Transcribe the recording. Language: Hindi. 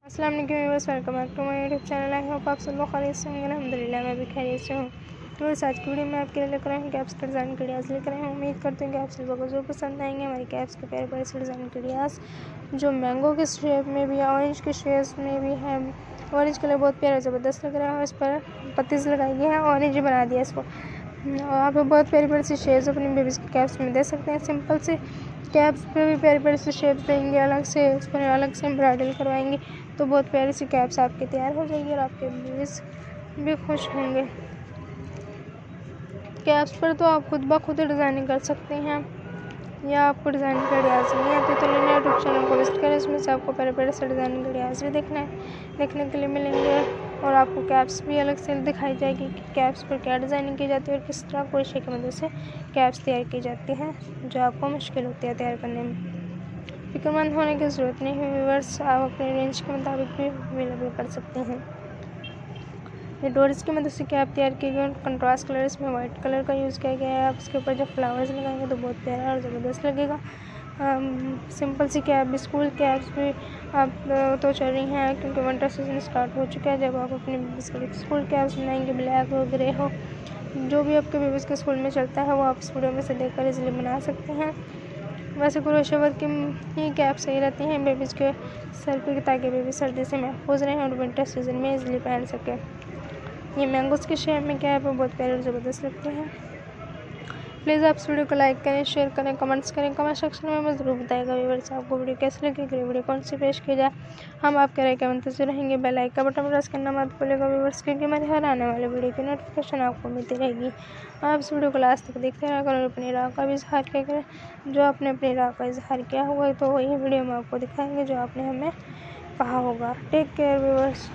अस्सलाम वालेकुम viewers, welcome back to my YouTube channel. I hope आप सब लोग खैरियत से होंगे। अल्हम्दुलिल्लाह मैं भी खैरियत से हूँ। व्यूअर्स, आज की वीडियो में आपके लिए लेकर आई हूँ कैप्स के डिज़ाइन के डियाज़ लेकर आई हूँ। उम्मीद करती हूँ कि आप सब लोगों को जो पसंद आएंगे। हमारी कैप्स के प्यारे प्यारे से डिज़ाइन के डियाज़ जो मैंगो के शेप में भी है, ऑरेंज के शेप में भी है। ऑरेंज कलर बहुत प्यारा ज़बरदस्त लग रहा है। इस पर पत्तीस लगाई गई है, ऑरेंज बना दिया इसको। और आप बहुत प्यारी प्यारी सी शेप्स अपनी बेबीज़ की कैप्स में दे सकते हैं। सिंपल से कैप्स पे भी प्यारी प्यारी सी शेप्स देंगे, अलग से उस पर अलग से एम्ब्रॉयडरी करवाएंगे तो बहुत प्यारी सी कैप्स आपकी तैयार हो जाएगी और आपके बेबीज़ भी खुश होंगे। कैप्स पर तो आप खुद ब खुद डिज़ाइनिंग कर सकते हैं या आपको डिज़ाइनिंग का आइडियाज़ नहीं आते तो लेना यूट्यूब चैनल को विजिट करें। इसमें से आपको प्यारे प्यारे से डिज़ाइनिंग का आइडियाज़ भी देखने के लिए मिलेंगे और आपको कैप्स भी अलग से दिखाई जाएगी कि कैप्स पर क्या डिज़ाइनिंग की जाती है और किस तरह क्रोशे की मदद से कैप्स तैयार की जाती हैं जो आपको मुश्किल होती है तैयार करने में। फिक्रमंद होने की ज़रूरत नहीं है व्यूअर्स, आप अपने रेंज के मुताबिक भी अवेलेबल कर सकते हैं। ये डोरीज की मदद से कैप तैयार की गई। कंट्रास्ट कलर इसमें वाइट कलर का यूज़ किया गया है। आप इसके ऊपर जब फ्लावर्स लगाएंगे तो बहुत प्यारा और ज़बरदस्त लगेगा। सिंपल सी कैप भी, स्कूल कैप्स भी आप तो चल रही हैं क्योंकि विंटर सीजन स्टार्ट हो चुका है। जब आप अपने बेबीज़ के लिए स्कूल कैप्स बनाएंगे, ब्लैक हो, ग्रे हो, जो भी आपके बेबीज़ के स्कूल में चलता है वो आप इस वीडियो में से देखकर इजीली बना सकते हैं। वैसे क्रोशे वर्क की ही कैप सही रहती हैं बेबीज़ के सर पे ताकि बेबी सर्दी से महफूज रहें और विंटर सीजन में इजीली पहन सकें। ये मैंगोज़ के शेप में कैप है, बहुत प्यारे और ज़बरदस्त लगते हैं। प्लीज़ आप इस वीडियो को लाइक करें, शेयर करें, कमेंट्स करें। कमेंट सेक्शन में हमें ज़रूर बताएगा व्यूअर्स आपको वीडियो कैसी लगी, अगली वीडियो कौन सी पेश की जाए। हम आपके राय के मंतज़र रहेंगे। बेल आइकन का बटन प्रेस करना मत भूलिएगा व्यूअर्स, क्योंकि हमारे हर आने वाले वीडियो की नोटिफिकेशन आपको मिलती रहेगी। आप इस वीडियो को लास्ट तक देखते रहा करें और अपनी राय का भी इजहार किया करें। जो आपने अपनी राय का इजहार किया होगा तो वही वीडियो में आपको दिखाएंगे जो आपने हमें कहा होगा। Take care viewers.